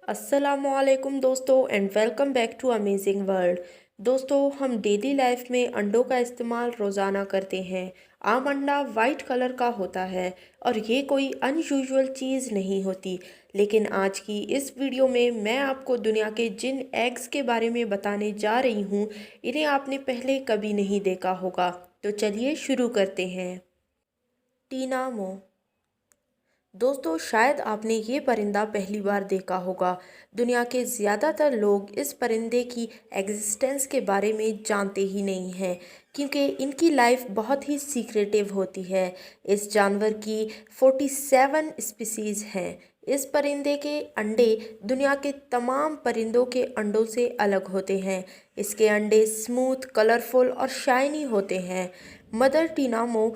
अस्सलामुअलैकुम दोस्तों and welcome back to amazing world. दोस्तों, हम डेली लाइफ में अंडों का इस्तेमाल रोज़ाना करते हैं। आम अंडा वाइट कलर का होता है और ये कोई अनयूजुअल चीज़ नहीं होती। लेकिन आज की इस वीडियो में मैं आपको दुनिया के जिन एग्स के बारे में बताने जा रही हूँ, इन्हें आपने पहले कभी नहीं देखा होगा। तो चलिए शुरू करते हैं। टीनामो। दोस्तों, शायद आपने ये परिंदा पहली बार देखा होगा। दुनिया के ज़्यादातर लोग इस परिंदे की एग्जिस्टेंस के बारे में जानते ही नहीं हैं, क्योंकि इनकी लाइफ बहुत ही सीक्रेटिव होती है। इस जानवर की 47 स्पीसीज़ हैं। इस परिंदे के अंडे दुनिया के तमाम परिंदों के अंडों से अलग होते हैं। इसके अंडे स्मूथ, कलरफुल और शाइनी होते हैं। मदर टीनामो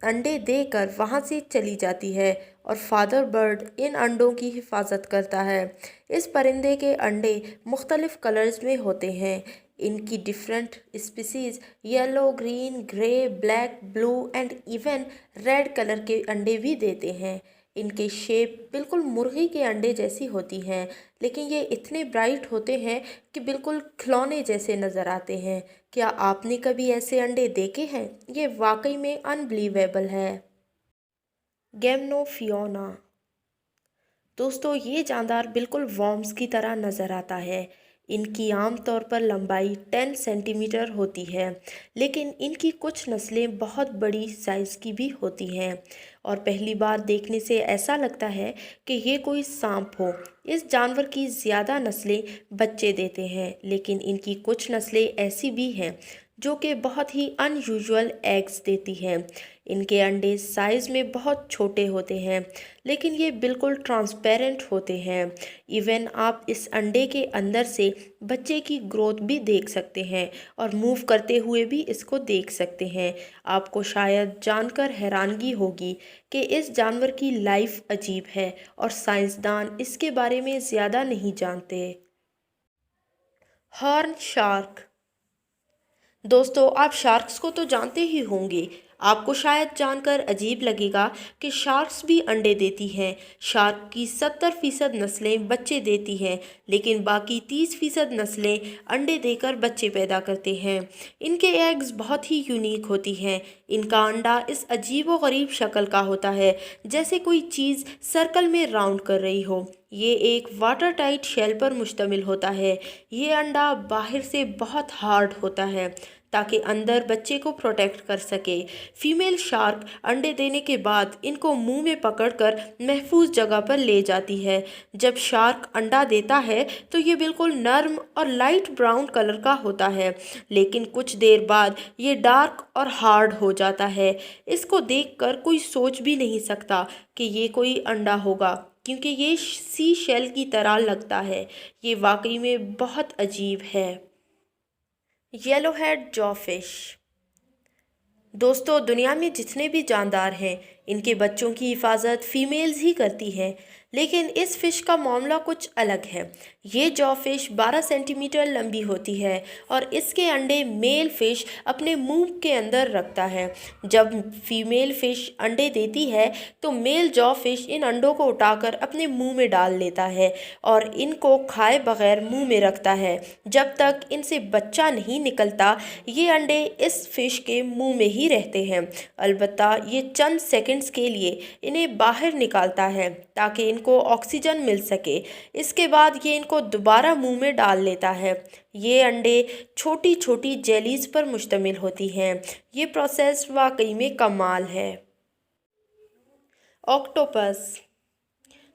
अंडे देकर वहाँ से चली जाती है और फादर बर्ड इन अंडों की हिफाजत करता है। इस परिंदे के अंडे मुख्तलिफ़ कलर्स में होते हैं। इनकी different species yellow, green, grey, black, blue and even red colour के अंडे भी देते हैं। इनके शेप बिल्कुल मुर्गी के अंडे जैसी होती हैं, लेकिन ये इतने ब्राइट होते हैं कि बिल्कुल खिलौने जैसे नज़र आते हैं। क्या आपने कभी ऐसे अंडे देखे हैं? ये वाकई में अनबिलीवेबल है। गैमनोफियोना। दोस्तों, ये जानदार बिल्कुल वॉर्म्स की तरह नज़र आता है। इनकी आम तौर पर लंबाई 10 सेंटीमीटर होती है, लेकिन इनकी कुछ नस्लें बहुत बड़ी साइज़ की भी होती हैं और पहली बार देखने से ऐसा लगता है कि ये कोई सांप हो। इस जानवर की ज़्यादा नस्लें बच्चे देते हैं, लेकिन इनकी कुछ नस्लें ऐसी भी हैं जो कि बहुत ही अनयूजुअल एग्स देती हैं। इनके अंडे साइज़ में बहुत छोटे होते हैं, लेकिन ये बिल्कुल ट्रांसपेरेंट होते हैं। इवन आप इस अंडे के अंदर से बच्चे की ग्रोथ भी देख सकते हैं और मूव करते हुए भी इसको देख सकते हैं। आपको शायद जानकर हैरानगी होगी कि इस जानवर की लाइफ अजीब है और साइंसदान इसके बारे में ज़्यादा नहीं जानते। Horn shark. दोस्तों, आप शार्क्स को तो जानते ही होंगे। आपको शायद जानकर अजीब लगेगा कि शार्क्स भी अंडे देती हैं। शार्क की 70% नस्लें बच्चे देती हैं, लेकिन बाकी 30% नस्लें अंडे देकर बच्चे पैदा करते हैं। इनके एग्स बहुत ही यूनिक होती हैं। इनका अंडा इस अजीबोगरीब शक्ल का होता है, जैसे कोई चीज़ सर्कल में राउंड कर रही हो। ये एक वाटर टाइट शेल पर मुश्तमिल होता है। ये अंडा बाहर से बहुत हार्ड होता है ताकि अंदर बच्चे को प्रोटेक्ट कर सके। फीमेल शार्क अंडे देने के बाद इनको मुंह में पकड़कर महफूज जगह पर ले जाती है। जब शार्क अंडा देता है तो ये बिल्कुल नर्म और लाइट ब्राउन कलर का होता है, लेकिन कुछ देर बाद ये डार्क और हार्ड हो जाता है। इसको देखकर कोई सोच भी नहीं सकता कि ये कोई अंडा होगा, क्योंकि ये सी शेल की तरह लगता है। ये वाकई में बहुत अजीब है। Yellow head jawfish. दोस्तों, दुनिया में जितने भी जानदार हैं, इनके बच्चों की हिफाजत फीमेल्स ही करती हैं, लेकिन इस फ़िश का मामला कुछ अलग है। ये जॉफिश 12 सेंटीमीटर लंबी होती है और इसके अंडे मेल फ़िश अपने मुंह के अंदर रखता है। जब फीमेल फ़िश अंडे देती है तो मेल जॉफिश इन अंडों को उठाकर अपने मुंह में डाल लेता है और इनको खाए बगैर मुंह में रखता है। जब तक इनसे बच्चा नहीं निकलता, ये अंडे इस फ़िश के मुंह में ही रहते हैं। अलबत्ता ये चंद सेकंड्स के लिए इन्हें बाहर निकालता है ताकि इनको ऑक्सीजन मिल सके। इसके बाद ये इनको दोबारा मुंह में डाल लेता है। ये अंडे छोटी छोटी जेलीज पर मुश्तमिल होती हैं। ये प्रोसेस वाकई में कमाल है। ऑक्टोपस।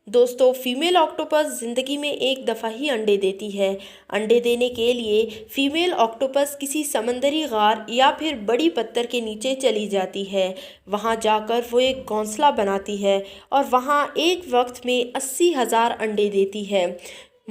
दोस्तों, फीमेल ऑक्टोपस ज़िंदगी में एक दफ़ा ही अंडे देती है। अंडे देने के लिए फीमेल ऑक्टोपस किसी समंदरी गार या फिर बड़ी पत्थर के नीचे चली जाती है। वहां जाकर वो एक घोंसला बनाती है और वहां एक वक्त में 80,000 अंडे देती है।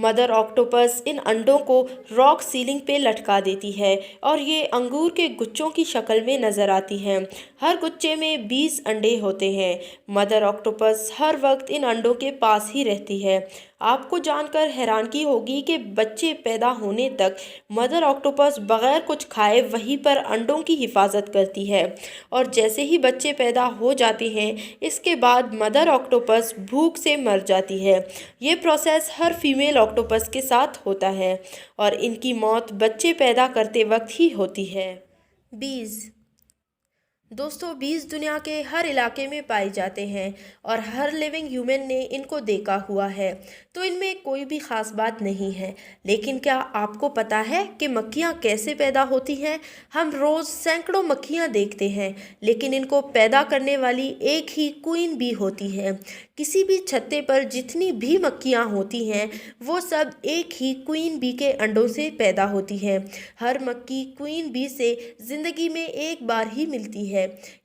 मदर ऑक्टोपस इन अंडों को रॉक सीलिंग पे लटका देती है और ये अंगूर के गुच्छों की शक्ल में नज़र आती हैं। हर गुच्छे में 20 अंडे होते हैं। मदर ऑक्टोपस हर वक्त इन अंडों के पास ही रहती है। आपको जानकर हैरानगी होगी कि बच्चे पैदा होने तक मदर ऑक्टोपस बगैर कुछ खाए वहीं पर अंडों की हिफाजत करती है और जैसे ही बच्चे पैदा हो जाते हैं इसके बाद मदर ऑक्टोपस भूख से मर जाती है। ये प्रोसेस हर फीमेल ऑक्टोपस के साथ होता है और इनकी मौत बच्चे पैदा करते वक्त ही होती है। बीज दोस्तों, बीज दुनिया के हर इलाके में पाए जाते हैं और हर लिविंग ह्यूमन ने इनको देखा हुआ है, तो इनमें कोई भी ख़ास बात नहीं है। लेकिन क्या आपको पता है कि मक्खियाँ कैसे पैदा होती हैं? हम रोज़ सैकड़ों मक्खियाँ देखते हैं, लेकिन इनको पैदा करने वाली एक ही क्वीन बी होती है। किसी भी छत्ते पर जितनी भी मक्खियाँ होती हैं वो सब एक ही क्वीन बी के अंडों से पैदा होती हैं। हर मक्खी क्वीन बी से ज़िंदगी में एक बार ही मिलती है।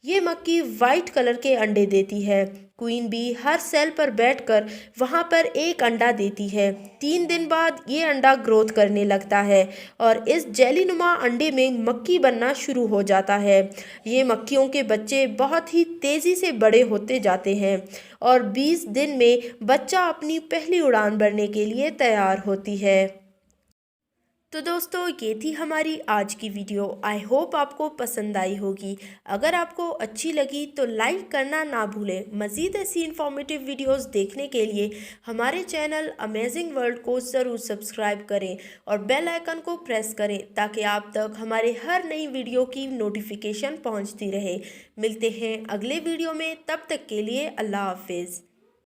ये मक्खी वाइट कलर के अंडे देती है। क्वीन बी हर सेल पर बैठकर वहाँ पर एक अंडा देती है। 3 दिन बाद ये अंडा ग्रोथ करने लगता है और इस जेलीनुमा अंडे में मक्खी बनना शुरू हो जाता है। ये मक्खियों के बच्चे बहुत ही तेज़ी से बड़े होते जाते हैं और 20 दिन में बच्चा अपनी पहली उड़ान भरने के लिए तैयार होती है। तो दोस्तों, ये थी हमारी आज की वीडियो। आई होप आपको पसंद आई होगी। अगर आपको अच्छी लगी तो लाइक करना ना भूलें। मज़ीद ऐसी इन्फॉर्मेटिव वीडियोस देखने के लिए हमारे चैनल अमेजिंग वर्ल्ड को ज़रूर सब्सक्राइब करें और बेल आइकन को प्रेस करें ताकि आप तक हमारे हर नई वीडियो की नोटिफिकेशन पहुंचती रहे। मिलते हैं अगले वीडियो में, तब तक के लिए अल्लाह हाफिज़।